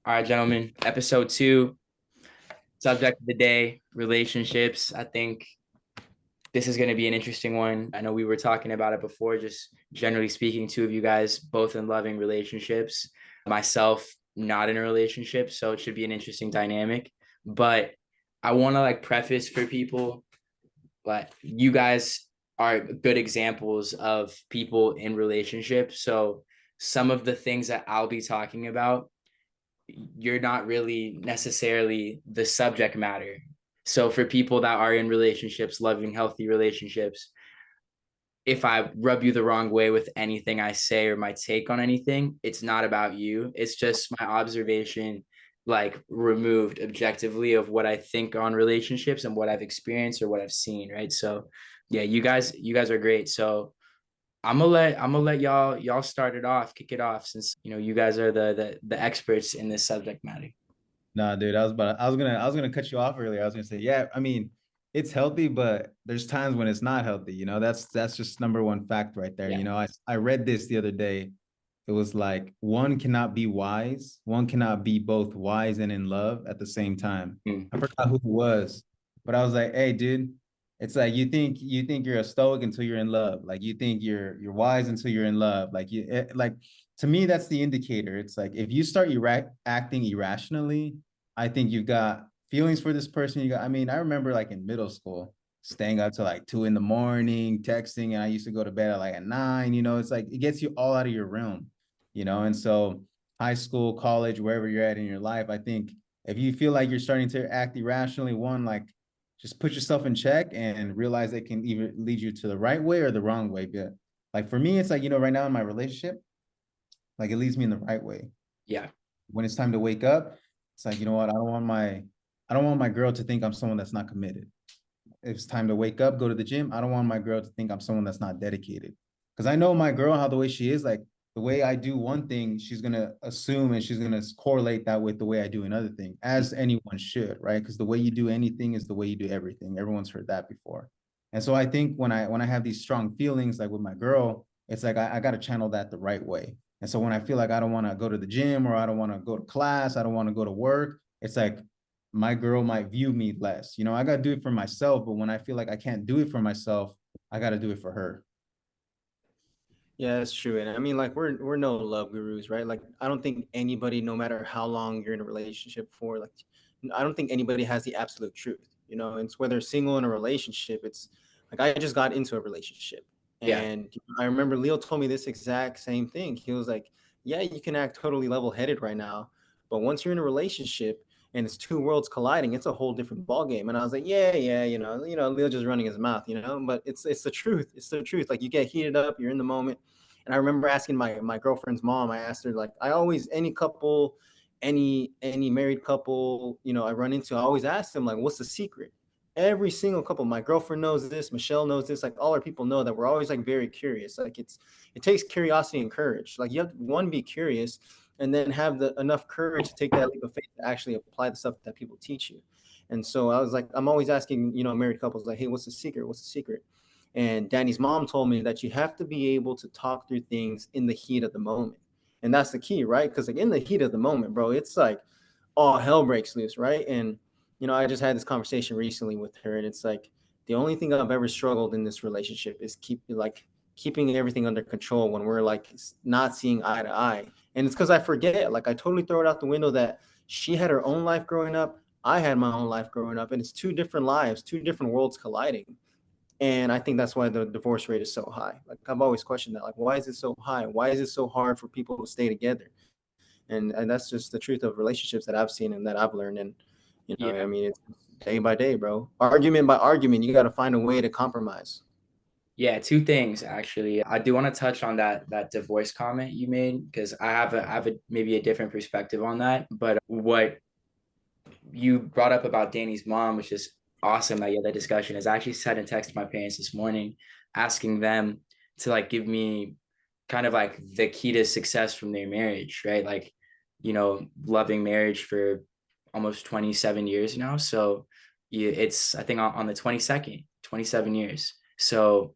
All right, gentlemen, episode 2, subject of the day, relationships. I think this is going to be an interesting one. I know we were talking about it before, just generally speaking, two of you guys both in loving relationships, myself not in a relationship, so it should be an interesting dynamic. But I want to preface for people, like, you guys are good examples of people in relationships. So some of the things that I'll be talking about, you're not really necessarily the subject matter. So for people that are in relationships, loving, healthy relationships, if I rub you the wrong way with anything I say or my take on anything, it's not about you. It's just my observation, removed objectively of what I think on relationships and what I've experienced or what I've seen. Right. So yeah, you guys are great. So I'm gonna let y'all start it off, kick it off, since you guys are the experts in this subject matter. Nah, dude, I was gonna cut you off earlier. I was gonna say, yeah, I mean, it's healthy, but there's times when it's not healthy. That's just number one fact right there. Yeah. I read this the other day. It was like one cannot be wise, one cannot be both wise and in love at the same time. Mm. I forgot who it was, but I was like, hey, dude, it's like you think you're a stoic until you're in love. Like you think you're wise until you're in love. Like to me, that's the indicator. It's like if you start acting irrationally, I think you've got feelings for this person. I mean, I remember like in middle school, staying up to like 2 in the morning, texting, and I used to go to bed at like at 9. It's like it gets you all out of your realm, and so high school, college, wherever you're at in your life, I think if you feel like you're starting to act irrationally, one, like just put yourself in check and realize it can either lead you to the right way or the wrong way. But like for me, it's like, right now in my relationship, like it leads me in the right way. Yeah. When it's time to wake up, it's like, you know what, I don't want my girl to think I'm someone that's not committed. If it's time to wake up, go to the gym, I don't want my girl to think I'm someone that's not dedicated. Because I know my girl, how the way she is, like the way I do one thing, she's gonna assume and she's gonna correlate that with the way I do another thing, as anyone should, right? Because the way you do anything is the way you do everything. Everyone's heard that before. And so I think when I have these strong feelings, like with my girl, it's like I got to channel that the right way. And so when I feel like I don't want to go to the gym or I don't want to go to class, I don't want to go to work, it's like my girl might view me less. I got to do it for myself, but when I feel like I can't do it for myself, I got to do it for her. Yeah, that's true. And I mean, like we're no love gurus, right? Like I don't think anybody, no matter how long you're in a relationship for, like I don't think anybody has the absolute truth. It's whether single in a relationship, it's like I just got into a relationship. Yeah. And I remember Leo told me this exact same thing. He was like, yeah, you can act totally level-headed right now, but once you're in a relationship and it's two worlds colliding, it's a whole different ball game. And I was like, yeah, yeah, Leo just running his mouth, but it's the truth. It's the truth. Like you get heated up, you're in the moment. And I remember asking my girlfriend's mom, I asked her, like, I always, any couple, any married couple, I run into, I always ask them, like, what's the secret? Every single couple, my girlfriend knows this, Michelle knows this, like all our people know that we're always like very curious. Like it takes curiosity and courage. Like you have to, one, be curious, and then have the enough courage to take that leap of faith to actually apply the stuff that people teach you. And so I was like, I'm always asking, married couples, like, hey, what's the secret? What's the secret? And Danny's mom told me that you have to be able to talk through things in the heat of the moment. And that's the key, right? Because like in the heat of the moment, bro, it's like all hell breaks loose, right? And I just had this conversation recently with her, and it's like the only thing I've ever struggled in this relationship is keeping everything under control when we're like not seeing eye to eye. And it's because I forget, like I totally throw it out the window that she had her own life growing up, I had my own life growing up, and it's two different lives, two different worlds colliding. And I think that's why the divorce rate is so high. Like I've always questioned that. Like, why is it so high? Why is it so hard for people to stay together? And that's just the truth of relationships that I've seen and that I've learned. And I Yeah. mean, it's day by day, bro. Argument by argument, you got to find a way to compromise. Yeah, two things actually. I do want to touch on that divorce comment you made, because I have maybe a different perspective on that. But what you brought up about Danny's mom, which is awesome that you had that discussion, is I actually sent a text to my parents this morning asking them to give me kind of the key to success from their marriage, right? Loving marriage for almost 27 years now. So it's, I think, on the 22nd, 27 years. So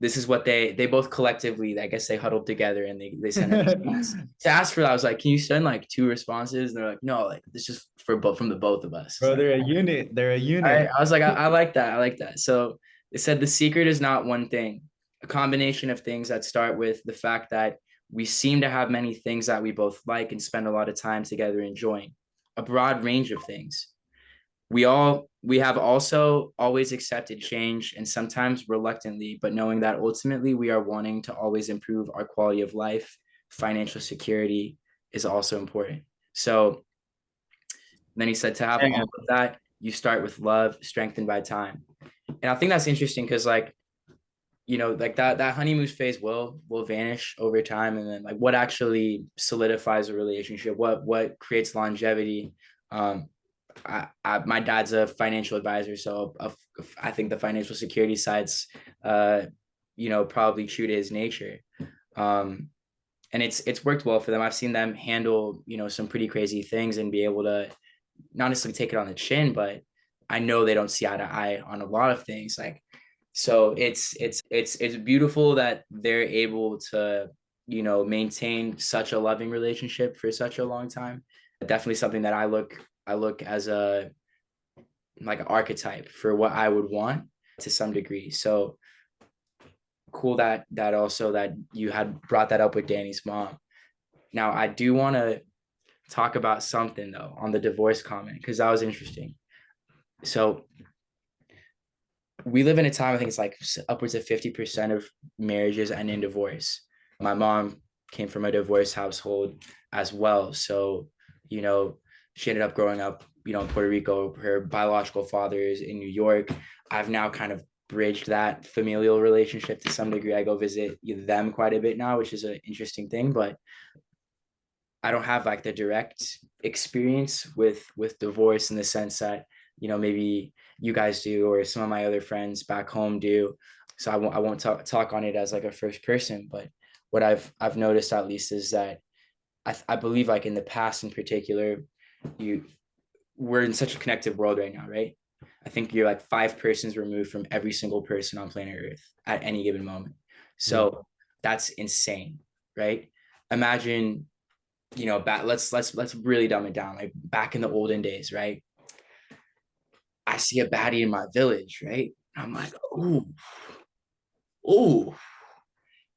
this is what they both collectively, I guess they huddled together and they sent a response. To ask for that, I was like, can you send like 2 responses? And they're like, no, like this is for both from the both of us. Bro, Like, they're a unit. They're a unit. I was like, I like that. I like that. So they said the secret is not one thing, a combination of things that start with the fact that we seem to have many things that we both like and spend a lot of time together enjoying, a broad range of things. We have also always accepted change, and sometimes reluctantly, but knowing that ultimately we are wanting to always improve our quality of life. Financial security is also important. So then he said to have all of that, you start with love strengthened by time. And I think that's interesting because like, you know, like that honeymoon phase will vanish over time. And then like what actually solidifies a relationship, what creates longevity. My dad's a financial advisor, so I think the financial security side's you know, probably true to his nature. And it's worked well for them. I've seen them handle, you know, some pretty crazy things and be able to not necessarily take it on the chin, but I know they don't see eye to eye on a lot of things. Like, so it's beautiful that they're able to, you know, maintain such a loving relationship for such a long time. Definitely something that I look as a like an archetype for what I would want to some degree. So cool that also that you had brought that up with Danny's mom. Now I do want to talk about something though on the divorce comment because that was interesting. So we live in a time, I think it's like upwards of 50% of marriages end in divorce. My mom came from a divorce household as well. So, you know, she ended up growing up, you know, in Puerto Rico. Her biological father is in New York. I've now kind of bridged that familial relationship to some degree. I go visit them quite a bit now, which is an interesting thing, but I don't have like the direct experience with divorce in the sense that, you know, maybe you guys do or some of my other friends back home do. So I won't talk on it as like a first person, but what I've noticed at least is that I believe like in the past in particular, we're in such a connected world right now, right? I think you're like 5 persons removed from every single person on planet Earth at any given moment. So that's insane, right? Imagine, you know, let's really dumb it down. Like back in the olden days, right? I see a baddie in my village, right? I'm like, oh,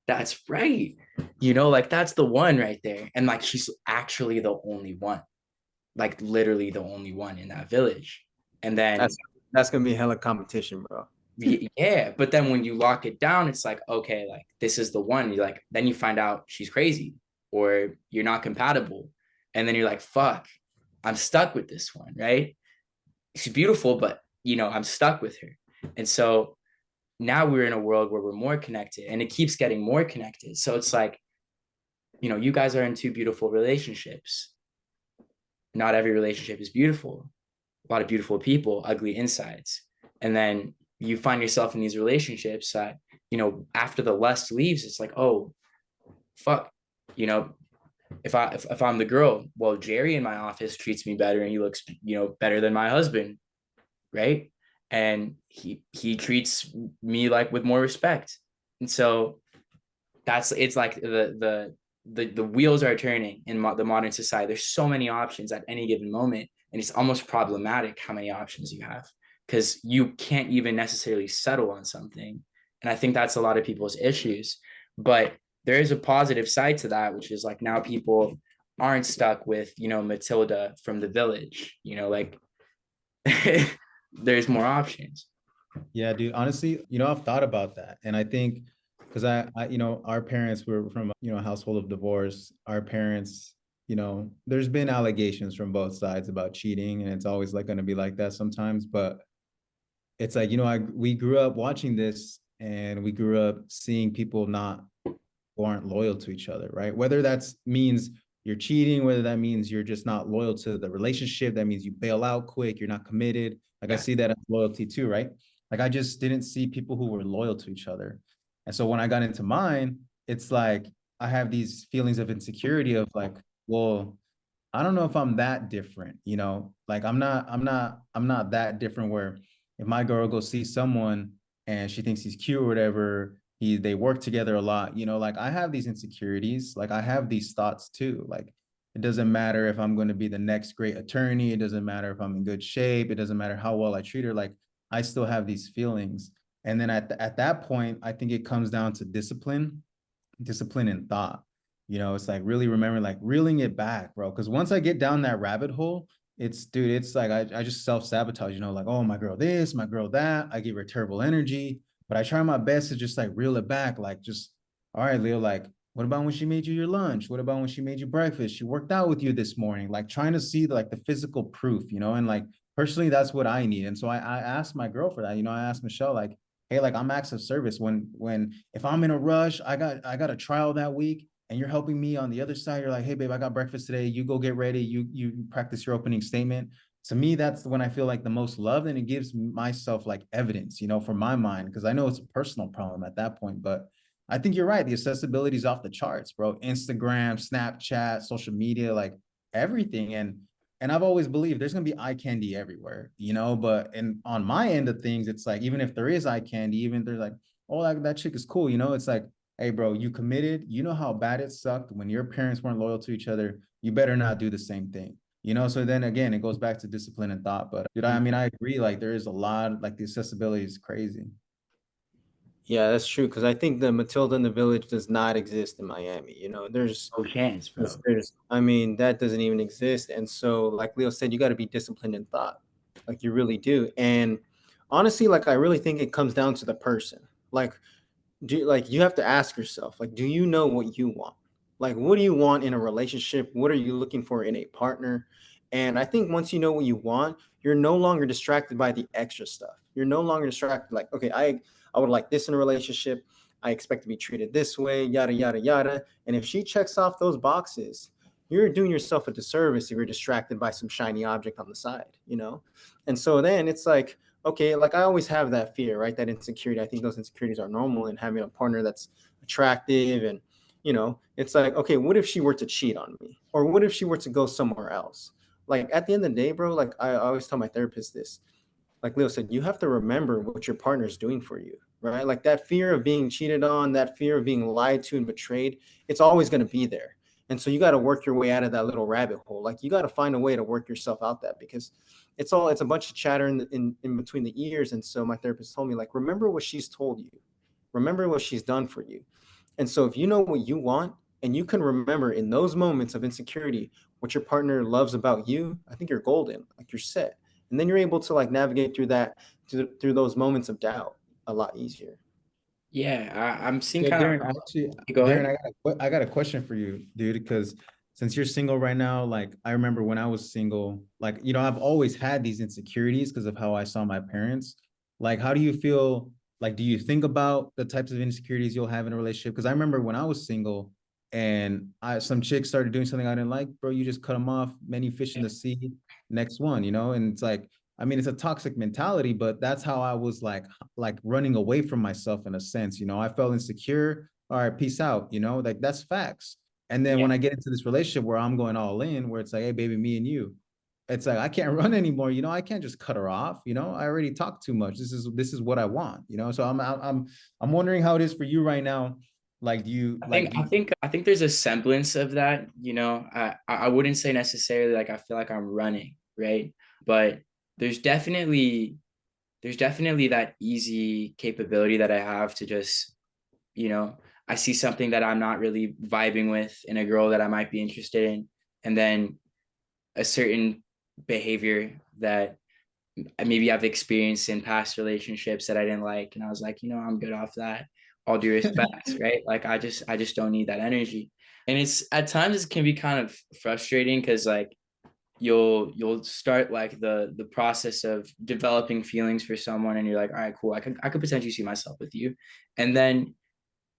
that's right. You know, like that's the one right there. And like she's actually the only one, like literally the only one in that village. And then that's gonna be hella competition, bro. Yeah, but then when you lock it down, it's like, okay, like this is the one. You're like, then you find out she's crazy or you're not compatible. And then you're like, fuck, I'm stuck with this one, right? She's beautiful, but you know, I'm stuck with her. And so now we're in a world where we're more connected and it keeps getting more connected. So it's like, you know, you guys are in 2 beautiful relationships. Not every relationship is beautiful. A lot of beautiful people, ugly insides. And then you find yourself in these relationships that, you know, after the lust leaves, it's like, oh, fuck, you know, if I'm the girl, well, Jerry in my office treats me better and he looks, you know, better than my husband, right? And he treats me like with more respect. And so it's like the wheels are turning in the modern society. There's so many options at any given moment, and it's almost problematic how many options you have because you can't even necessarily settle on something. And I think that's a lot of people's issues. But there is a positive side to that, which is like now people aren't stuck with, you know, Matilda from the village, you know, like there's more options. Yeah, dude. Honestly, you know, I've thought about that, and I think because you know, our parents were from you know a household of divorce. Our parents, you know, there's been allegations from both sides about cheating, and it's always like going to be like that sometimes. But it's like you know, we grew up watching this, and we grew up seeing people not who aren't loyal to each other, right? Whether that means you're cheating, whether that means you're just not loyal to the relationship, that means you bail out quick, you're not committed. Like I see that as loyalty too, right? Like I just didn't see people who were loyal to each other. And so when I got into mine, it's like I have these feelings of insecurity of like, well, I don't know if I'm that different, you know, like I'm not that different where if my girl goes see someone and she thinks he's cute or whatever, they work together a lot. You know, like I have these insecurities, like I have these thoughts too. Like it doesn't matter if I'm going to be the next great attorney. It doesn't matter if I'm in good shape. It doesn't matter how well I treat her. Like I still have these feelings. And then at that point, I think it comes down to discipline and thought. You know, it's like really remembering, like reeling it back, bro. Because once I get down that rabbit hole, dude, it's like I just self-sabotage, you know, like, oh, my girl this, my girl that. I give her terrible energy, but I try my best to just like reel it back. Like, just, all right, Leo, like, what about when she made you your lunch? What about when she made you breakfast? She worked out with you this morning, like trying to see like the physical proof, you know, and like personally, that's what I need. And so I asked my girl for that, you know, I asked Michelle, like, hey, like I'm acts of service when if I'm in a rush, I got a trial that week and you're helping me on the other side. You're like, hey, babe, I got breakfast today. You go get ready. You practice your opening statement. To me, that's when I feel like the most loved, and it gives myself like evidence, you know, for my mind, because I know it's a personal problem at that point. But I think you're right. The accessibility is off the charts, bro. Instagram, Snapchat, social media, like everything. And I've always believed there's gonna be eye candy everywhere, you know. But and on my end of things, it's like even if there is eye candy, even if there's like, oh, that chick is cool, you know, it's like, hey, bro, you committed. You know how bad it sucked when your parents weren't loyal to each other. You better not do the same thing, you know. So then again, it goes back to discipline and thought. But dude, I mean, I agree. Like there is a lot, like the accessibility is crazy. Yeah, that's true. Because I think the Matilda in the Village does not exist in Miami. You know, No chance, bro. I mean, that doesn't even exist. And so, like Leo said, you got to be disciplined in thought, like you really do. And honestly, like I really think it comes down to the person. Like, like you have to ask yourself, like, do you know what you want? Like, what do you want in a relationship? What are you looking for in a partner? And I think once you know what you want, you're no longer distracted by the extra stuff. You're no longer distracted, like, okay, I would like this in a relationship. I expect to be treated this way, yada yada yada. And if she checks off those boxes, you're doing yourself a disservice if you're distracted by some shiny object on the side, you know? And so then it's like, okay, like I always have that fear, right? That insecurity. I think those insecurities are normal, and having a partner that's attractive. And, you know, it's like, okay, what if she were to cheat on me? Or what if she were to go somewhere else? Like at the end of the day, bro, like I always tell my therapist this, like Leo said, you have to remember what your partner is doing for you, right? Like that fear of being cheated on, that fear of being lied to and betrayed, it's always going to be there. And so you got to work your way out of that little rabbit hole. Like you got to find a way to work yourself out that, because it's a bunch of chatter in between the ears. And so my therapist told me, like, remember what she's told you, remember what she's done for you. And so if you know what you want and you can remember in those moments of insecurity what your partner loves about you, I think you're golden, like you're set. And then you're able to like navigate through that, through those moments of doubt a lot easier. Yeah, I'm seeing So kind of. Darren, actually, Go Darren, ahead. I got a question for you, dude, because since you're single right now, like I remember when I was single, like, you know, I've always had these insecurities because of how I saw my parents. Like, how do you feel? Like, do you think about the types of insecurities you'll have in a relationship? Because I remember when I was single and some chicks started doing something I didn't like, bro, you just cut them off, many fish in the sea, next one, you know? And it's like, I mean, it's a toxic mentality, but that's how I was like running away from myself in a sense, you know. I felt insecure. All right, peace out, you know, like that's facts. And then Yeah, when I get into this relationship where I'm going all in, where it's like, hey, baby, me and you, it's like I can't run anymore, you know. I can't just cut her off, you know. I already talked too much. This is what I want, you know. So I'm wondering how it is for you right now. Like, do you I like think do I you, think I think there's a semblance of that. You know, I wouldn't say necessarily like I feel like I'm running, right? But there's definitely there's definitely that easy capability that I have to just, you know, I see something that I'm not really vibing with in a girl that I might be interested in, and then a certain behavior that maybe I've experienced in past relationships that I didn't like, and I was like, you know, I'm good off that. All due respect, right? Like I just don't need that energy, and it's at times it can be kind of frustrating because like you'll start like the process of developing feelings for someone, and you're like, all right, cool, I could potentially see myself with you, and then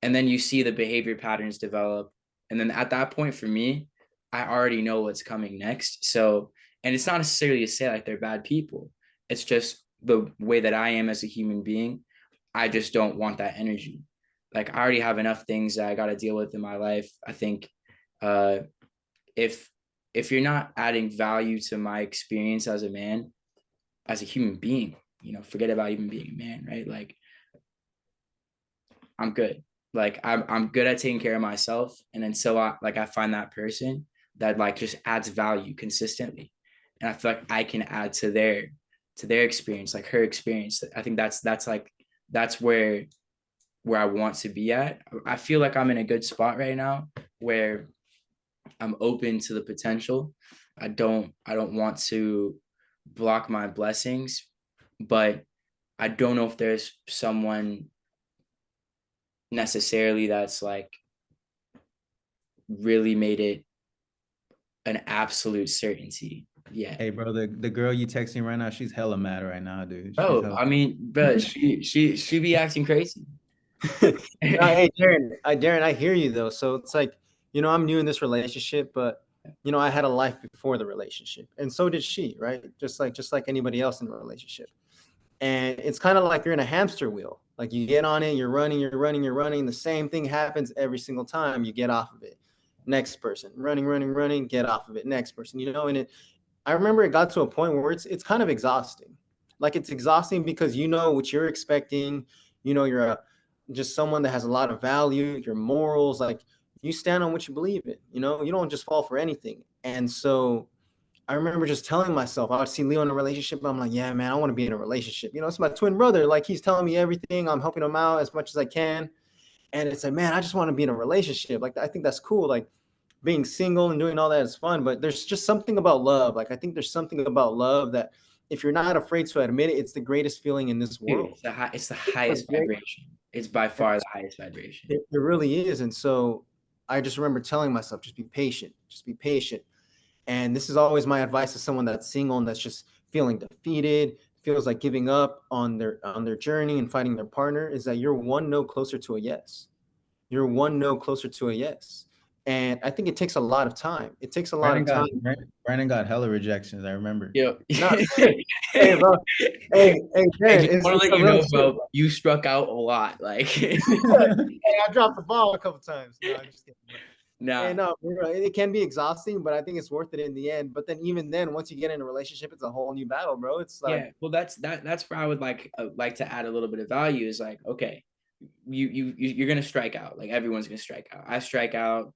you see the behavior patterns develop, and then at that point for me, I already know what's coming next. So, and it's not necessarily to say like they're bad people, it's just the way that I am as a human being. I just don't want that energy. Like I already have enough things that I got to deal with in my life. I think uh if if you're not adding value to my experience as a man, as a human being, you know, forget about even being a man, right? Like I'm good. Like I'm good at taking care of myself. And until I find that person that like just adds value consistently. And I feel like I can add to their experience, like her experience. I think that's where I want to be at. I feel like I'm in a good spot right now where I'm open to the potential. I don't want to block my blessings, but I don't know if there's someone necessarily that's like really made it an absolute certainty. Yeah. Hey, bro, the girl you texting right now, she's hella mad right now, dude. She's Oh, hella. I mean, but she be acting crazy. Hey, Darren, I hear you though. So it's like, I'm new in this relationship, but I had a life before the relationship, and so did she, right? Just like anybody else in a relationship. And it's kind of like you're in a hamster wheel. Like you get on it, you're running, you're running, you're running. The same thing happens every single time. You get off of it. Next person, running, running, running, get off of it. Next person, and I remember it got to a point where it's kind of exhausting. Like it's exhausting because you know what you're expecting. You're just someone that has a lot of value, your morals, like you stand on what you believe in. You don't just fall for anything. And so I remember just telling myself, I would see Leo in a relationship. I'm like, yeah, man, I want to be in a relationship. It's my twin brother. Like he's telling me everything. I'm helping him out as much as I can. And it's like, man, I just want to be in a relationship. Like, I think that's cool. Like being single and doing all that is fun, but there's just something about love. Like, I think there's something about love that if you're not afraid to admit it, it's the greatest feeling in this Dude, world. it's the What's highest great. vibration. It's by far the highest vibration. It really is. And so I just remember telling myself, just be patient, just be patient. And this is always my advice to someone that's single and that's just feeling defeated, feels like giving up on their journey and finding their partner, is that you're one no closer to a yes. You're one no closer to a yes. And I think it takes a lot of time. It takes a lot Brandon of got time. Brandon got hella rejections. I remember. Yo. No, hey, bro. Hey, I Darren, just it's want to let a you real know, shit, bro, bro. you struck out a lot. Like, Hey, I dropped the ball a couple times. No, I'm just kidding. Hey, nah, no, it can be exhausting, but I think it's worth it in the end. But then even then, once you get in a relationship, it's a whole new battle, bro. It's like, yeah. Well, that's where I would like to add a little bit of value. Is like, okay, you're gonna strike out. Like everyone's gonna strike out. I strike out.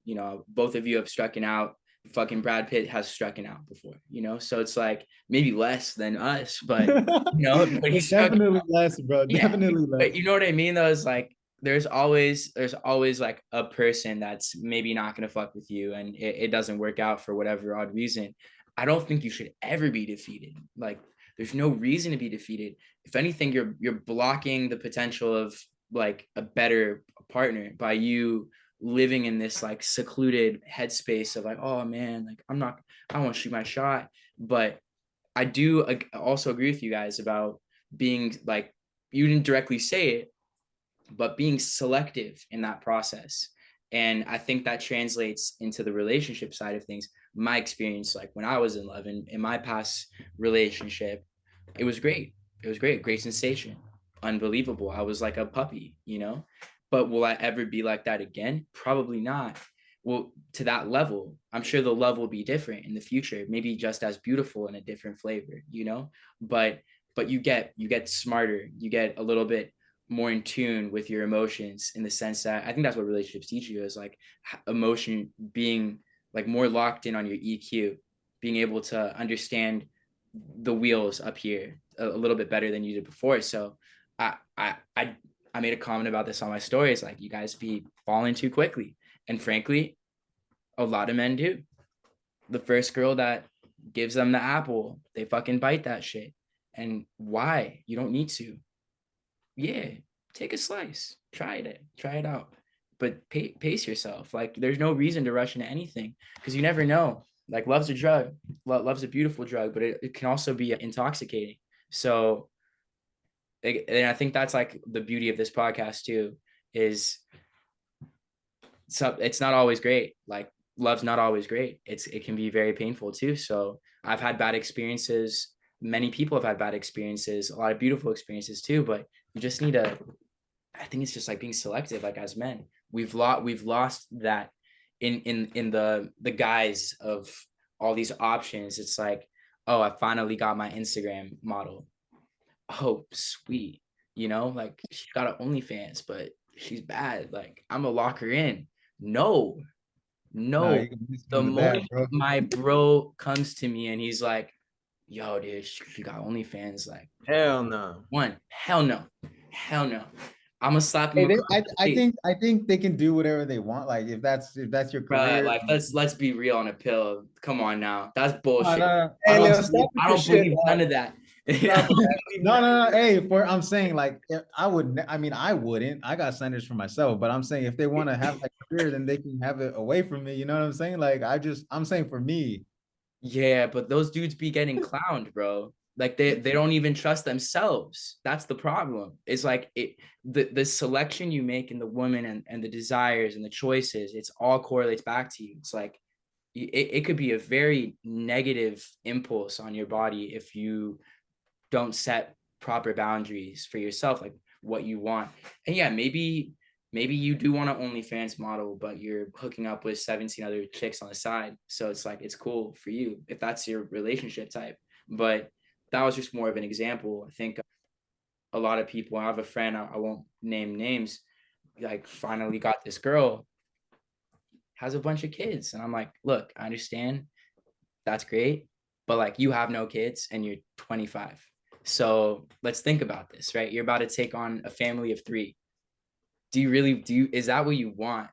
Both of you have strucken out. Fucking Brad Pitt has strucken out before. So it's like maybe less than us, but but he It's struck. definitely less, bro. Yeah, Definitely but less. you know what I mean though, is like there's always like a person that's maybe not gonna fuck with you, and it doesn't work out for whatever odd reason. I don't think you should ever be defeated. Like there's no reason to be defeated. If anything, you're blocking the potential of like a better partner by you living in this like secluded headspace of like, oh man, like I want to shoot my shot. But I do also agree with you guys about being like, you didn't directly say it, but being selective in that process. And I think that translates into the relationship side of things. My experience, like when I was in love in my past relationship, it was great. It was great. Great sensation. Unbelievable. I was like a puppy. But will I ever be like that again? Probably not. Well, to that level, I'm sure the love will be different in the future, maybe just as beautiful in a different flavor. But you get smarter, you get a little bit more in tune with your emotions, in the sense that I think that's what relationships teach you, is like emotion, being like more locked in on your EQ, being able to understand the wheels up here a little bit better than you did before. So I I I, I made a comment about this on my stories, like you guys be falling too quickly. And frankly, a lot of men do. The first girl that gives them the apple, they fucking bite that shit. And why? You don't need to. Yeah, take a slice, try it out, but pace yourself. Like there's no reason to rush into anything, because you never know. Like love's a drug. Love's a beautiful drug, but it can also be intoxicating. So and I think that's like the beauty of this podcast too, is so it's not always great. Like love's not always great. It can be very painful too. So I've had bad experiences. Many people have had bad experiences, a lot of beautiful experiences too, but you just need to, I think it's just like being selective. Like as men, we've lost that in the guise of all these options. It's like, oh, I finally got my Instagram model. Oh, sweet. Like she got an OnlyFans, but she's bad. Like, I'm gonna lock her in. No, Nah, no. you can miss me The in the bag, moment bro. my bro comes to me and he's like, yo, dude, she got OnlyFans. Like, Hell no. one, hell no. Hell no. I'm gonna slap him Hey, across the face. I think they can do whatever they want. Like if that's your Bruh, career. like let's be real on a pill. Come on now. That's No, bullshit. no, I Hey, don't Leo, believe stop with I your don't shit, believe dog. none of that. I Stop with don't that. believe no, none. no, no. Hey, for I'm saying like I would. I mean, I wouldn't. I got standards for myself, but I'm saying if they want to have that career, then they can have it away from me. You know what I'm saying? Like I'm saying for me. Yeah, but those dudes be getting clowned, bro. Like they don't even trust themselves. That's the problem. It's like the selection you make in the woman and the desires and the choices, it's all correlates back to you. It's like it could be a very negative impulse on your body if you don't set proper boundaries for yourself, like what you want. And yeah, maybe you do want an OnlyFans model, but you're hooking up with 17 other chicks on the side. So it's like it's cool for you if that's your relationship type. But that was just more of an example. I think a lot of people, I have a friend, I won't name names, like finally got this girl, has a bunch of kids. And I'm like, look, I understand that's great, but like you have no kids and you're 25. So let's think about this, right? You're about to take on a family of 3. Is that what you want?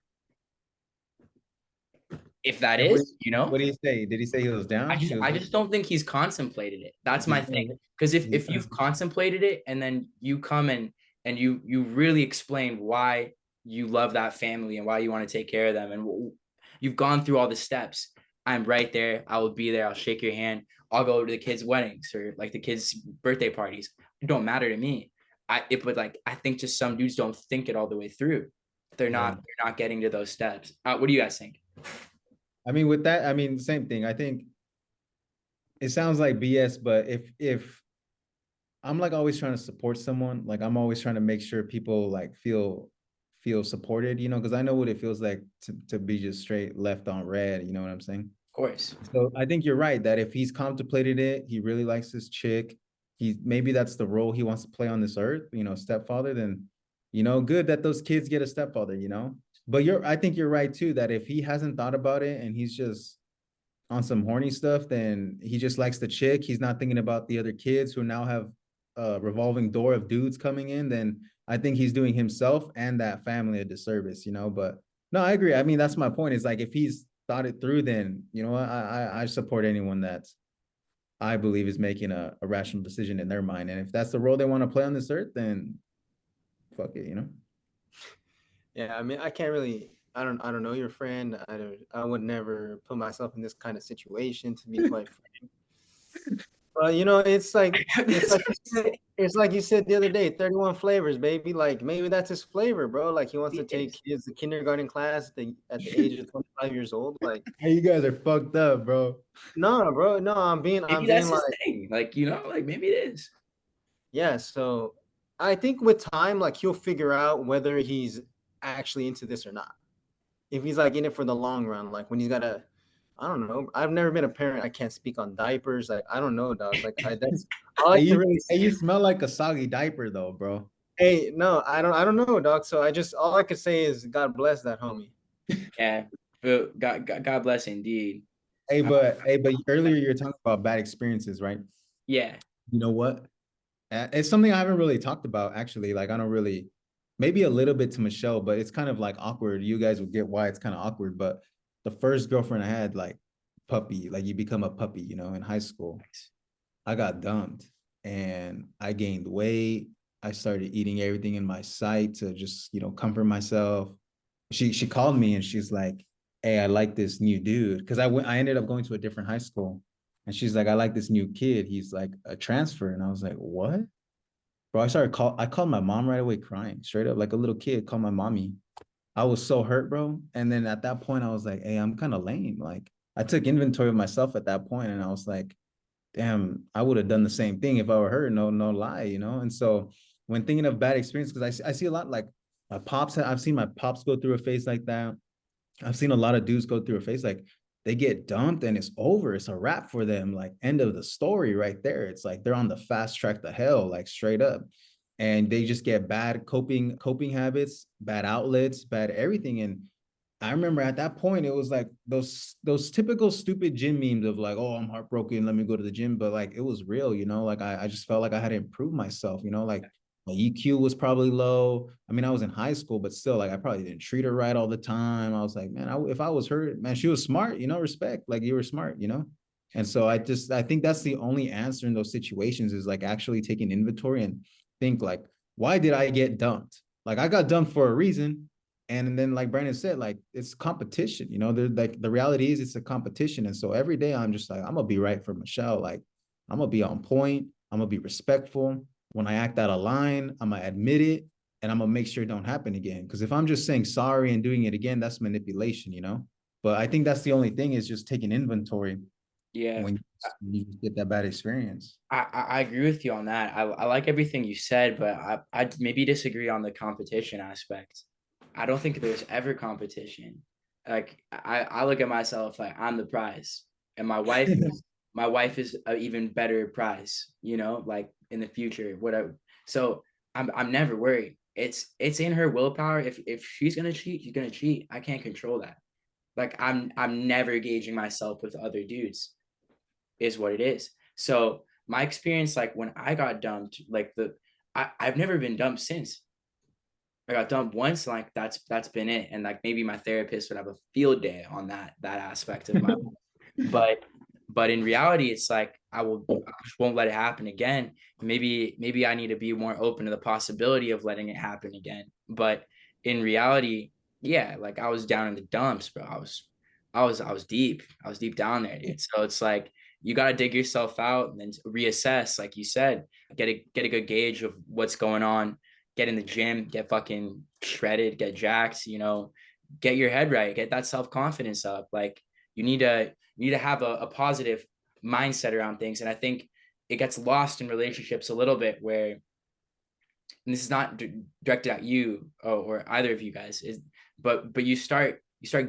If that And is, you know, what did he say? Did he say he was I down? just He was. I just don't think he's contemplated it. That's my He's thing. gonna, Because if he's if gonna, you've contemplated it and then you come and you really explain why you love that family and why you want to take care of them and you've gone through all the steps. I'm right there. I will be there. I'll shake your hand. I'll go to the kids' weddings or like the kids' birthday parties. It don't matter to me. But like I think just some dudes don't think it all the way through. yeah. They're not getting to those steps. What do you guys think? I mean, with that, I mean, same thing. I think it sounds like BS, but if I'm like always trying to support someone, like I'm always trying to make sure people like feel supported, you know, because I know what it feels like to be just straight left on red, you know what I'm saying? Of course. So I think you're right that if he's contemplated it, he really likes this chick, he maybe that's the role he wants to play on this earth, you know, stepfather, then you know, good that those kids get a stepfather, you know. But I think you're right too, that if he hasn't thought about it and he's just on some horny stuff, then he just likes the chick. He's not thinking about the other kids who now have a revolving door of dudes coming in. Then I think he's doing himself and that family a disservice, you know. But no, I agree. I mean, that's my point. Is like if he's thought it through, then you know, I support anyone that I believe is making a rational decision in their mind. And if that's the role they want to play on this earth, then fuck it, you know. Yeah, I mean, I can't really. I don't know your friend. I would never put myself in this kind of situation, to be quite frank. But you know, it's like you said the other day, 31 flavors, baby. Like maybe that's his flavor, bro. Like he wants to take kids to kindergarten class at the age of 25 years old. Like, Hey, you guys are fucked up, bro. no, bro, no, Maybe I'm that's being his like, thing. Like, you know, like maybe it is. yeah. So I think with time, like he'll figure out whether he's actually into this or not. If he's like in it for the long run, like when he's got a, I don't know. I've never been a parent. I can't speak on diapers. Like I don't know, dog. Like that's all I can really Hey, say. you smell like a soggy diaper though, bro. Hey, no, I don't know, dog. So I just all I could say is God bless that homie. Yeah. But God bless indeed. Uh, Hey, but earlier you were talking about bad experiences, right? yeah. You know what? It's something I haven't really talked about actually. Like I don't really, maybe a little bit to Michelle, but it's kind of like awkward. You guys would get why it's kind of awkward. But the first girlfriend I had, like puppy, like you become a puppy, you know, in high school. I got dumped and I gained weight. I started eating everything in my sight to just, you know, comfort myself. She called me and she's like, "Hey, I like this new dude." Because I ended up going to a different high school. And she's like, "I like this new kid. He's like a transfer." And I was like, "What?" Bro, I called my mom right away crying, straight up, like a little kid, called my mommy. I was so hurt, bro. And then at that point, I was like, hey, I'm kind of lame. Like I took inventory of myself at that point, and I was like, damn, I would have done the same thing if I were her. No, no lie, you know. And so when thinking of bad experience, because I see a lot like my pops. I've seen my pops go through a phase like that. I've seen a lot of dudes go through a phase like they get dumped and it's over. It's a wrap for them. Like end of the story right there. It's like they're on the fast track to hell, like straight up. and they just get bad coping habits, bad outlets, bad everything. And I remember at that point, it was like those typical stupid gym memes of like, oh, I'm heartbroken, let me go to the gym. But like it was real, you know, like I just felt like I had to improve myself, you know, like my EQ was probably low. I mean, I was in high school, but still, like I probably didn't treat her right all the time. I was like, man, if I was her, man, she was smart, you know, respect, like you were smart, you know. And so I think that's the only answer in those situations is like actually taking inventory and think like, why did I get dumped? Like I got dumped for a reason. And then like Brandon said, like it's competition, you know, like the reality is it's a competition. And so every day I'm just like, I'm gonna be right for Michelle. Like I'm gonna be on point. I'm gonna be respectful. When I act out of line, I'm gonna admit it and I'm gonna make sure it don't happen again. Cause if I'm just saying sorry and doing it again, that's manipulation, you know? But I think that's the only thing is just taking inventory Yeah. when you get that bad experience. I agree with you on that. I like everything you said, but I maybe disagree on the competition aspect. I don't think there's ever competition. Like I look at myself like I'm the prize, and my wife is an even better prize. You know, like in the future, whatever. So I'm never worried. It's in her willpower. If she's gonna cheat, she's gonna cheat. I can't control that. Like I'm never gauging myself with other dudes. Is what it is. So my experience, like when I got dumped, like I've never been dumped since. I got dumped once, like that's been it. And like maybe my therapist would have a field day on that aspect of my but in reality, it's like I just won't let it happen again. Maybe I need to be more open to the possibility of letting it happen again. But in reality, yeah, like I was down in the dumps, bro. I was deep. I was deep down there, dude. So it's like you gotta dig yourself out and then reassess, like you said, get a good gauge of what's going on. Get in the gym, get fucking shredded, get jacked, you know, get your head right, get that self-confidence up. Like you need to have a positive mindset around things. And I think it gets lost in relationships a little bit where, and this is not directed at you or either of you guys, but you start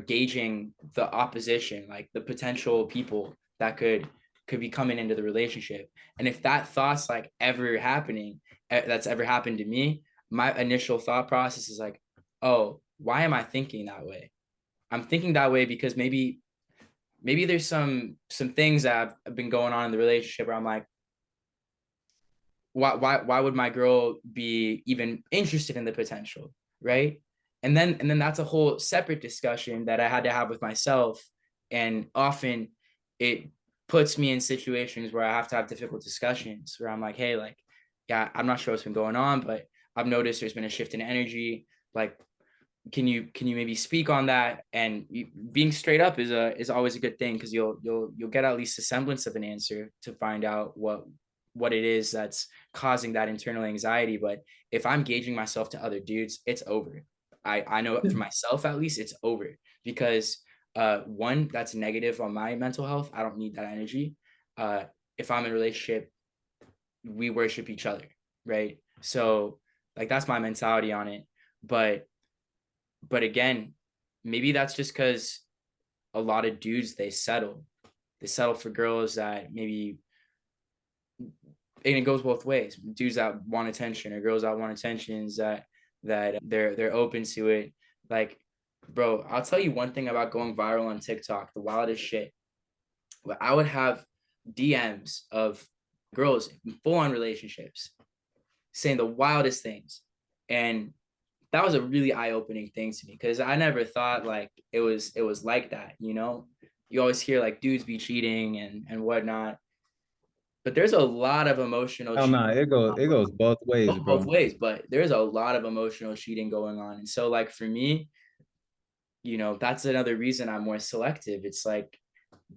gauging the opposition, like the potential people that could be coming into the relationship. And if that thought's like ever happening, that's ever happened to me, my initial thought process is like, oh, why am I thinking that way? I'm thinking that way because maybe there's some things that have been going on in the relationship where I'm like, why would my girl be even interested in the potential, right? And then that's a whole separate discussion that I had to have with myself. And often it puts me in situations where I have to have difficult discussions where I'm like, hey, like, yeah, I'm not sure what's been going on, but I've noticed there's been a shift in energy. Like, can you maybe speak on that? And being straight up is always a good thing, because you'll get at least a semblance of an answer to find out what it is that's causing that internal anxiety. But if I'm gauging myself to other dudes, it's over. I know for myself, at least, it's over, because one, that's negative on my mental health. I don't need that energy. If I'm in a relationship, we worship each other, right? So like that's my mentality on it. But again, maybe that's just because a lot of dudes, they settle for girls that maybe, and it goes both ways. Dudes that want attention or girls that want attentions, that they're open to it. Like, bro, I'll tell you one thing about going viral on TikTok, the wildest shit. I would have DMs of girls in full-on relationships saying the wildest things. And that was a really eye-opening thing to me, because I never thought like it was like that, you know. You always hear like dudes be cheating and whatnot, but there's a lot of emotional Oh no, it goes both ways, both bro. ways, but there's a lot of emotional cheating going on. And so like for me, you know, that's another reason I'm more selective. It's like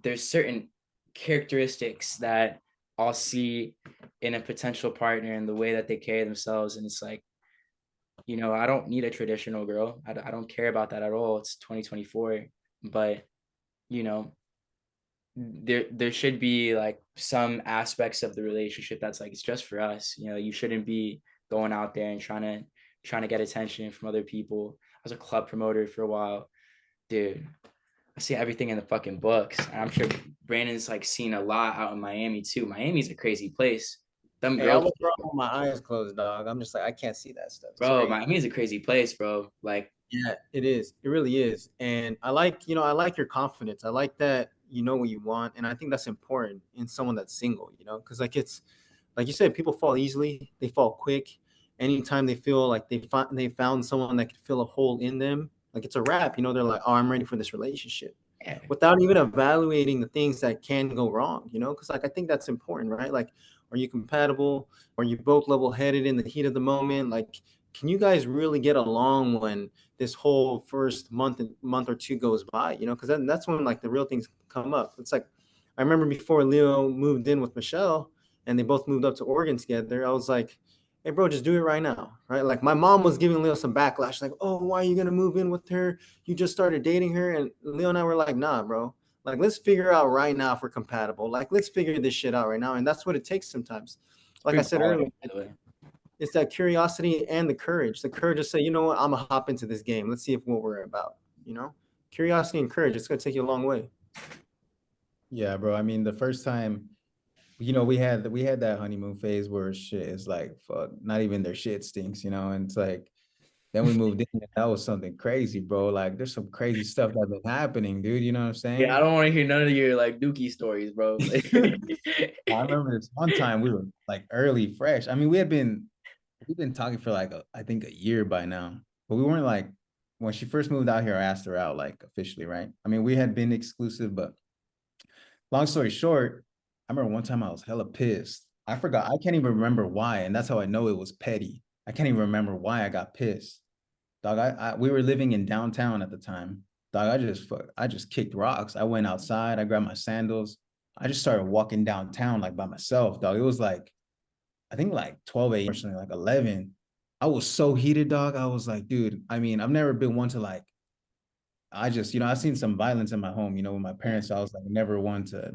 there's certain characteristics that I'll see in a potential partner and the way that they carry themselves, and it's like, you know, I don't need a traditional girl. I don't care about that at all. It's 2024. But, you know, there should be like some aspects of the relationship that's like, it's just for us. You know, you shouldn't be going out there and trying to get attention from other people. I was a club promoter for a while. Dude, I see everything in the fucking books. And I'm sure Brandon's like seen a lot out in Miami too. Miami's a crazy place. Them Hey, I girls, walk around with my eyes closed, dog. I'm just like, I can't see that stuff. It's bro. crazy. Miami's a crazy place, bro. Like, Yeah, it is. It really is. And I like your confidence. I like that you know what you want. And I think that's important in someone that's single, because like it's like you said, people fall easily, they fall quick. Anytime they feel like they found someone that could fill a hole in them, like it's a wrap, they're like, oh, I'm ready for this relationship. yeah, Without even evaluating the things that can go wrong, because like I think that's important, right? Like, are you compatible? Are you both level headed in the heat of the moment? Like, can you guys really get along when this whole first month or two goes by? Because that's when like the real things come up. It's like I remember before Leo moved in with Michelle and they both moved up to Oregon together. I was like, hey, bro, just do it right now, right? Like my mom was giving Leo some backlash, like, oh, why are you gonna move in with her? You just started dating her. And Leo and I were like, nah, bro. Like, let's figure out right now if we're compatible. Like, let's figure this shit out right now. And that's what it takes sometimes. Like I pretty said baller, earlier, by the way. it's that curiosity and the courage. The courage to say, you know what, I'm gonna hop into this game. Let's see if what we're about, Curiosity and courage, it's gonna take you a long way. Yeah, bro. I mean, the first time, we had that honeymoon phase where shit is like, fuck, not even their shit stinks, and it's like, then we moved in, and that was something crazy, bro. Like, there's some crazy stuff that's been happening, dude. You know what I'm Yeah, I saying? don't want to hear none of your like Dookie stories, bro. I remember this one time we were like early fresh. I mean, we've been talking for like I think a year by now, but we weren't like when she first moved out here. I asked her out like officially, right? I mean, we had been exclusive, but long story short, I remember one time I was hella pissed. I forgot. I can't even remember why, and that's how I know it was petty. I can't even remember why I got pissed. Dog, we were living in downtown at the time. Dog, I just kicked rocks. I went outside. I grabbed my sandals. I just started walking downtown like by myself. Dog, it was like I think like 12 a.m. or something, like 11. I was so heated, dog. I was like, dude. I mean, I've never been one to like. I just, I've seen some violence in my home, with my Yeah, parents. So I was like, never one to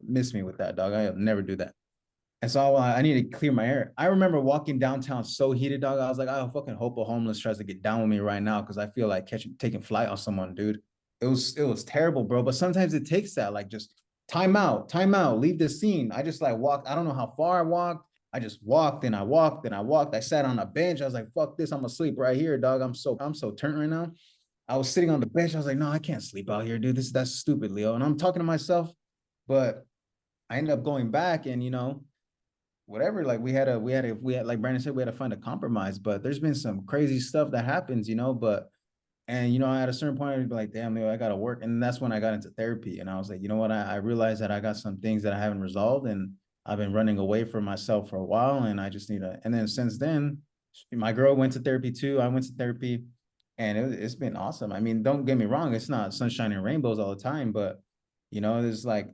miss me with that, dog. I'll never do that. And so I need to clear my air. I remember walking downtown so heated, dog. I was like, I fucking hope a homeless tries to get down with me right now because I feel like taking flight on someone, dude. It was terrible, bro. But sometimes it takes that, like just time out, leave the scene. I just like walked. I don't know how far I walked. I just walked and I walked and I walked. I sat on a bench. I was like, fuck this. I'm asleep right here, dog. I'm so turned right now. I was sitting on the bench. I was like, no, I can't sleep out here, dude. That's stupid, Leo. And I'm talking to myself, but I ended up going back and whatever. Like we had like Brandon said, we had to find a compromise. But there's been some crazy stuff that happens, but and at a certain point, I'd be like, damn, Leo, I gotta work. And that's when I got into therapy. And I was like, you know what? I realized that I got some things that I haven't resolved and I've been running away from myself for a while. And I just need to, and then since then, my girl went to therapy too. I went to therapy and it's been awesome. I mean, don't get me wrong, it's not sunshine and rainbows all the time, but there's like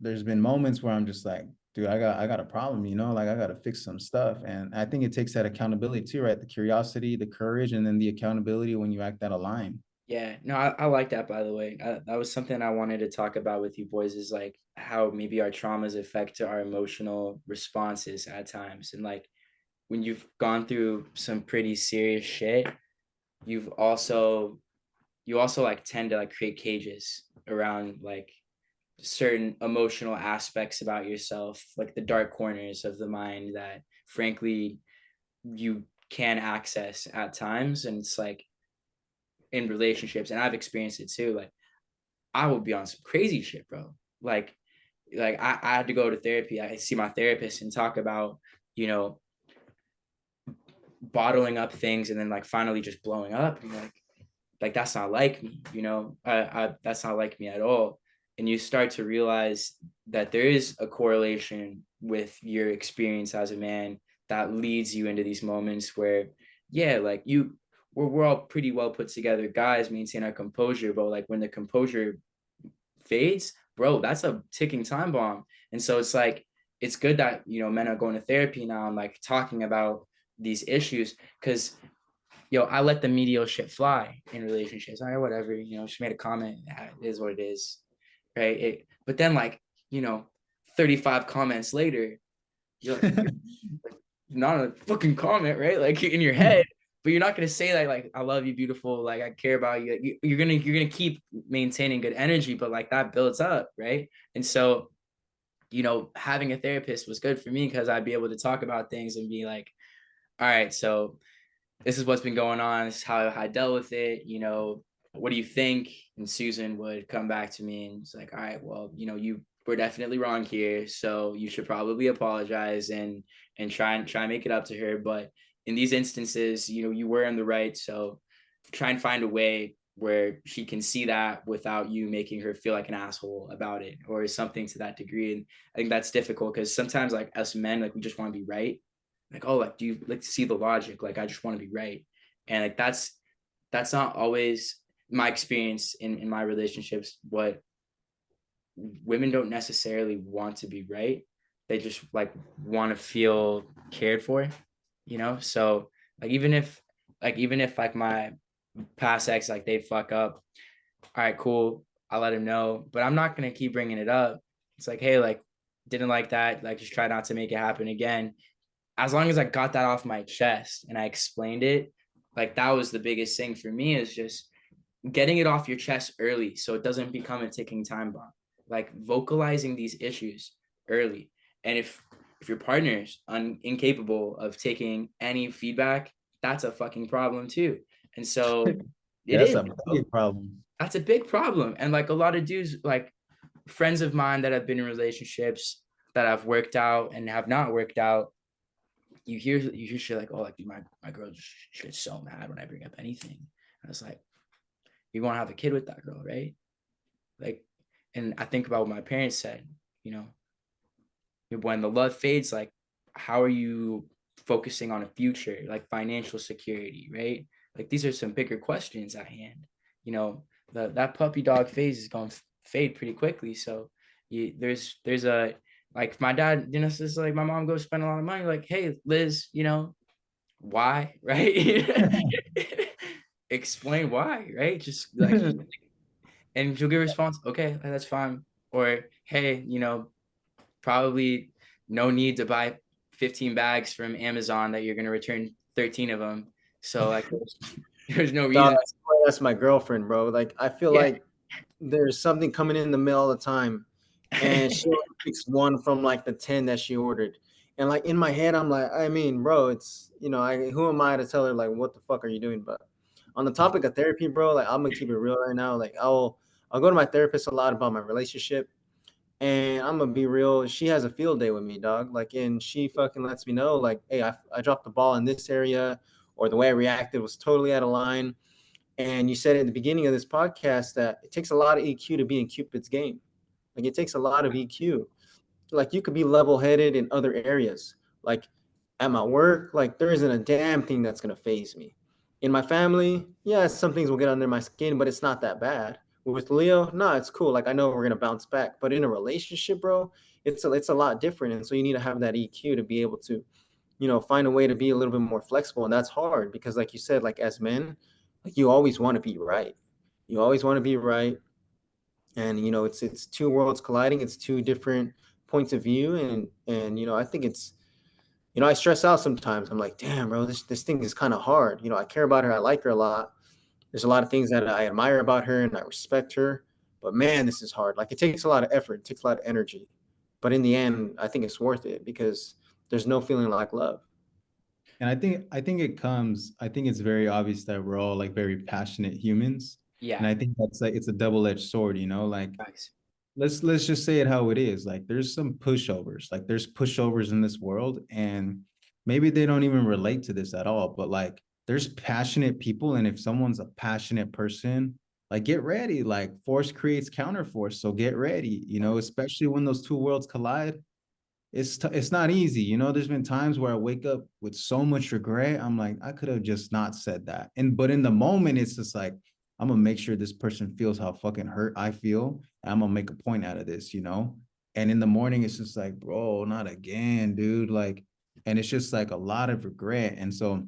there's been moments where I'm just like, dude, I got a problem, like I gotta fix some stuff. And I think it takes that accountability too, right? The curiosity, the courage, and then the accountability when you act out of line. yeah. No, I like that, by the way. That was something I wanted to talk about with you boys is like how maybe our traumas affect our emotional responses at times. And like when you've gone through some pretty serious shit, you've also you also like tend to like create cages around like certain emotional aspects about yourself, like the dark corners of the mind that frankly you can access at times. And it's like in relationships, and I've experienced it too. Like I would be on some crazy shit, bro. I had to go to therapy. I see my therapist and talk about, you know, bottling up things and then like finally just blowing up. And like that's not like me, that's not like me at all. And you start to realize that there is a correlation with your experience as a man that leads you into these moments where, yeah, like we're all pretty well put together guys, maintain our composure, but like when the composure fades, bro, that's a ticking time bomb. And so it's like it's good that men are going to therapy now and like talking about these issues because I let the media shit fly in relationships. All right, whatever, she made a comment. It is what it is, right? But then, like, 35 comments later, you're like, not a fucking comment, right? Like in your head, but you're not gonna say that, like, I love you, beautiful, like I care about you. You're gonna keep maintaining good energy, but like that builds up, right? And so having a therapist was good for me because I'd be able to talk about things and be like, all right, so this is what's been going on. This is how I dealt with it. What do you think? And Susan would come back to me and it's like, all right, well, you were definitely wrong here. So you should probably apologize and try and make it up to her. But in these instances, you were in the right. So try and find a way where she can see that without you making her feel like an asshole about it or something to that degree. And I think that's difficult because sometimes like us men, like we just want to be right. Like, oh, like, do you like to see the logic? Like, I just want to be right. And like, that's not always my experience in my relationships. What women don't necessarily want to be right. They just like want to feel cared for, So like, even if like my past ex, like they fuck up, all right, cool. I'll let him know, but I'm not going to keep bringing it up. It's like, hey, like, didn't like that. Like, just try not to make it happen again. As long as I got that off my chest and I explained it, like that was the biggest thing for me, is just getting it off your chest early so it doesn't become a ticking time bomb. Like vocalizing these issues early. And if your partner's incapable of taking any feedback, that's a fucking problem too. And so Yeah, it that's is. a big problem. That's a big problem. And like a lot of dudes, like friends of mine that have been in relationships that have worked out and have not worked out, you hear shit like, oh, like my girl just gets so mad when I bring up anything. And it's like, you're gonna have a kid with that girl, right? Like, and I think about what my parents said, when the love fades, like, how are you focusing on a future, like financial security, right? Like, these are some bigger questions at hand. That puppy dog phase is going to fade pretty quickly. So there's a, like, my dad, it's like my mom goes spend a lot of money, like, hey, Liz, why, right? Explain why, right? Just like, and she'll get a response, okay, that's fine. Or, hey, probably no need to buy 15 bags from Amazon that you're going to return 13 of them. So like, there's no reason. Dog, that's my girlfriend, bro. Like, I feel like there's something coming in the mail all the time, and she only picks one from like the 10 that she ordered. And like in my head, I'm like, I mean, bro, it's who am I to tell her like what the fuck are you doing? But on the topic of therapy, bro, like I'm gonna keep it real right now. Like I'll go to my therapist a lot about my relationship. And I'm gonna be real. She has a field day with me, dog. Like, and she fucking lets me know, like, hey, I dropped the ball in this area, or the way I reacted was totally out of line. And you said at the beginning of this podcast that it takes a lot of EQ to be in Cupid's game. Like, it takes a lot of EQ. Like, you could be level-headed in other areas. Like, at my work, like, there isn't a damn thing that's gonna phase me. In my family, yeah, some things will get under my skin, but it's not that bad. With Leo, no, it's cool. Like, I know we're gonna bounce back. But in a relationship, bro, it's a lot different. And so you need to have that EQ to be able to, find a way to be a little bit more flexible. And that's hard because, like you said, like as men, like you always want to be right. You always want to be right. And it's two worlds colliding. It's two different points of view. And I think it's, I stress out sometimes. I'm like, damn, bro, this thing is kind of hard. I care about her. I like her a lot. There's a lot of things that I admire about her and I respect her. But man, this is hard. Like, it takes a lot of effort. It takes a lot of energy. But in the end, I think it's worth it because there's no feeling like love. And I think it's very obvious that we're all like very passionate humans. And Yeah. I think that's like, it's a double-edged sword, like Nice. let's just say it how it is. Like there's some pushovers, like there's pushovers in this world, and maybe they don't even relate to this at all, but like there's passionate people. And if someone's a passionate person, like get ready, like force creates counterforce. So get ready, especially when those two worlds collide. It's not easy. There's been times where I wake up with so much regret. I'm like, I could have just not said that. But in the moment, it's just like, I'm gonna make sure this person feels how fucking hurt I feel. And I'm gonna make a point out of this. And in the morning, it's just like, bro, not again, dude. Like, and it's just like a lot of regret. And so,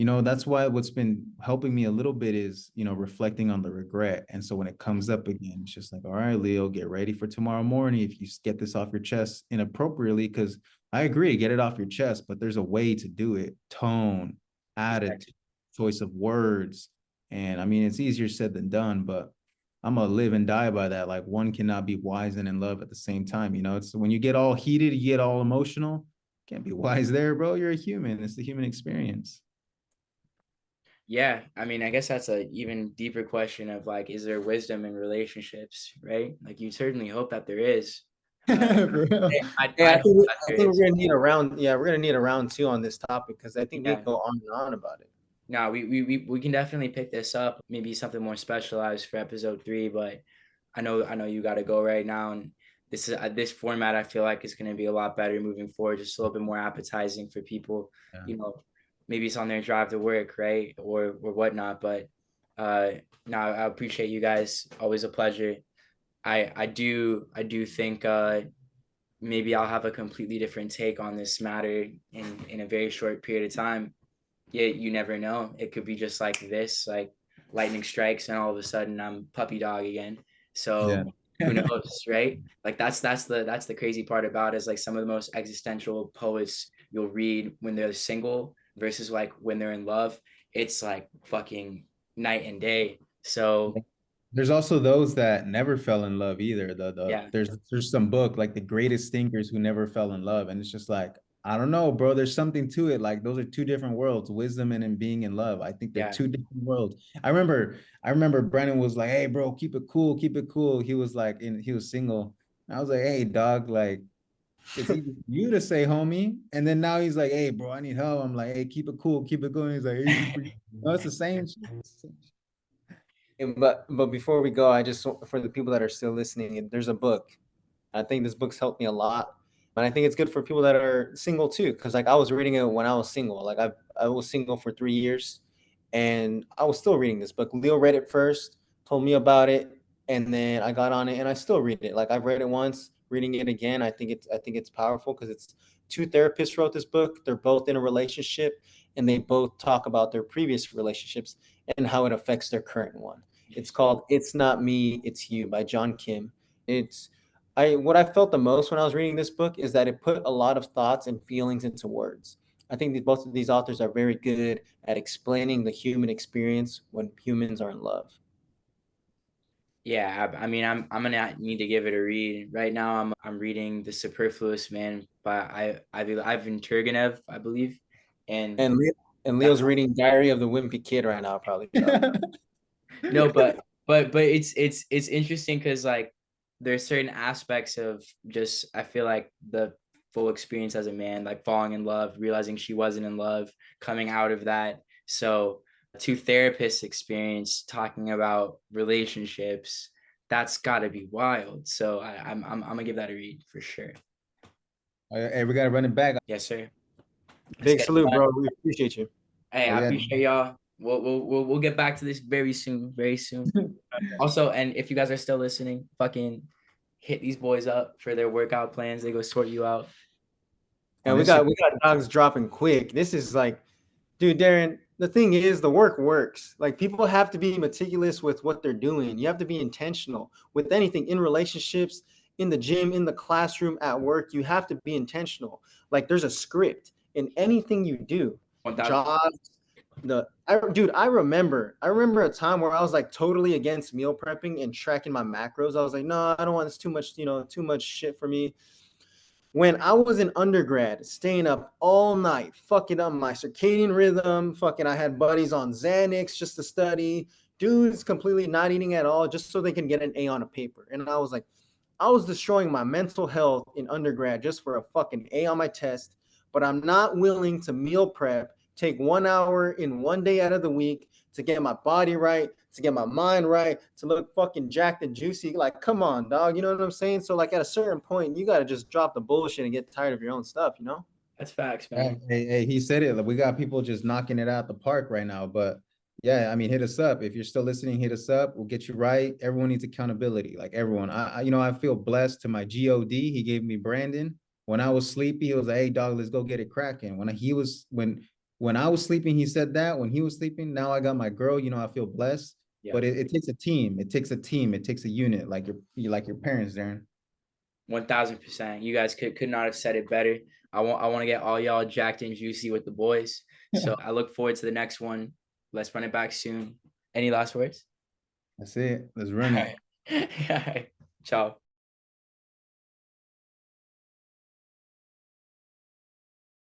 that's why what's been helping me a little bit is, reflecting on the regret. And so when it comes up again, it's just like, all right, Leo, get ready for tomorrow morning. If you get this off your chest inappropriately, because I agree, get it off your chest, but there's a way to do it. Tone, attitude, choice of words. And I mean, it's easier said than done, but I'm gonna live and die by that. Like one cannot be wise and in love at the same time. It's when you get all heated, you get all emotional. Can't be wise there, bro. You're a human. It's the human experience. Yeah, I mean, I guess that's a even deeper question of like, is there wisdom in relationships, right? Like, you certainly hope that there is. Hey, I hope that I there think is. we're gonna need a round. Yeah, we're gonna need a round two on this topic because I think we Yeah, could go on and on about it. no, we can definitely pick this up. Maybe something more specialized for episode 3. But I know you got to go right now, and this format I feel like is going to be a lot better moving forward. Just a little bit more appetizing for people. Yeah. You know, maybe it's on their drive to work, right, or whatnot. But no, I appreciate you guys. Always a pleasure. I do think maybe I'll have a completely different take on this matter in a very short period of time. Yeah, you never know. It could be just like this, like lightning strikes, and all of a sudden I'm puppy dog again. So who knows, right? Like that's the crazy part about it, is like some of the most existential poets you'll read when they're single versus like when they're in love. It's like fucking night and day. So There's also those that never fell in love either. yeah, There's some book like the greatest thinkers who never fell in love, and it's just like I don't know, bro. There's something to it. Like those are two different worlds, wisdom and in being in love. I think they're yeah. two different worlds. I remember Brandon was like, "Hey, bro, keep it cool, keep it cool." He was like, he was single. I was like, "Hey, dog, like it's easy for you to say, homie." And then now he's like, "Hey, bro, I need help." I'm like, "Hey, keep it cool, keep it going." He's like, "Easy for you." No, it's the same shit. But before we go, I just for the people that are still listening, there's a book. I think this book's helped me a lot, and I think it's good for people that are single too. Because like I was reading it when I was single. Like I was single for 3 years, and I was still reading this book. Leo read it first, told me about it, and then I got on it, and I still read it. Like I've read it once, reading it again. I think it's powerful because it's two therapists wrote this book. They're both in a relationship, and they both talk about their previous relationships and how it affects their current one. It's called "It's Not Me, It's You" by John Kim. It's I what I felt the most when I was reading this book is that it put a lot of thoughts and feelings into words. I think that both of these authors are very good at explaining the human experience when humans are in love. Yeah, I mean, I'm gonna need to give it a read. Right now, I'm reading The Superfluous Man by Ivan Turgenev, I believe, and And Leo's reading Diary of the Wimpy Kid right now, probably. no, but it's interesting because like there's certain aspects of just I feel like the full experience as a man, like falling in love, realizing she wasn't in love, coming out of that. So two therapists experience talking about relationships. That's got to be wild. So I'm gonna give that a read for sure. Hey, we gotta run it back. Yes, sir. Let's Big get salute, that. bro. We appreciate you. Hey, Oh I yeah. appreciate y'all. We'll get back to this very soon, very soon. Also, and if you guys are still listening, fucking hit these boys up for their workout plans. They go sort you out. And we got dogs dropping quick. This is like, dude, Darren, the thing is the work works. Like people have to be meticulous with what they're doing. You have to be intentional with anything in relationships, in the gym, in the classroom, at work. You have to be intentional. Like there's a script in anything you do. 1,000. Jobs, I remember a time where I was like totally against meal prepping and tracking my macros. I was like, no, I don't want this too much, too much shit for me. When I was in undergrad, staying up all night, fucking up my circadian rhythm, fucking I had buddies on Xanax just to study, dudes completely not eating at all just so they can get an A on a paper. And I was like, I was destroying my mental health in undergrad just for a fucking A on my test, but I'm not willing to meal prep, take 1 hour in one day out of the week to get my body right, to get my mind right, to look fucking jacked and juicy. Like, come on, dog. You know what I'm saying? So, like, at a certain point, you got to just drop the bullshit and get tired of your own stuff, you know? That's facts, Hey, man. hey, he said it. Like, we got people just knocking it out the park right now. But yeah, I mean, hit us up. If you're still listening, hit us up. We'll get you right. Everyone needs accountability. Like everyone. I feel blessed to my God. He gave me Brandon. When I was sleepy, he was like, "Hey, dog, let's go get it cracking." When I was sleeping, he said that. When he was sleeping, now I got my girl. I feel blessed. Yeah, But it takes a team. It takes a team. It takes a unit, like your parents, Darren. 1,000%. You guys could not have said it better. I want to get all y'all jacked and juicy with the boys. So I look forward to the next one. Let's run it back soon. Any last words? That's it. Let's run it. All right. Ciao.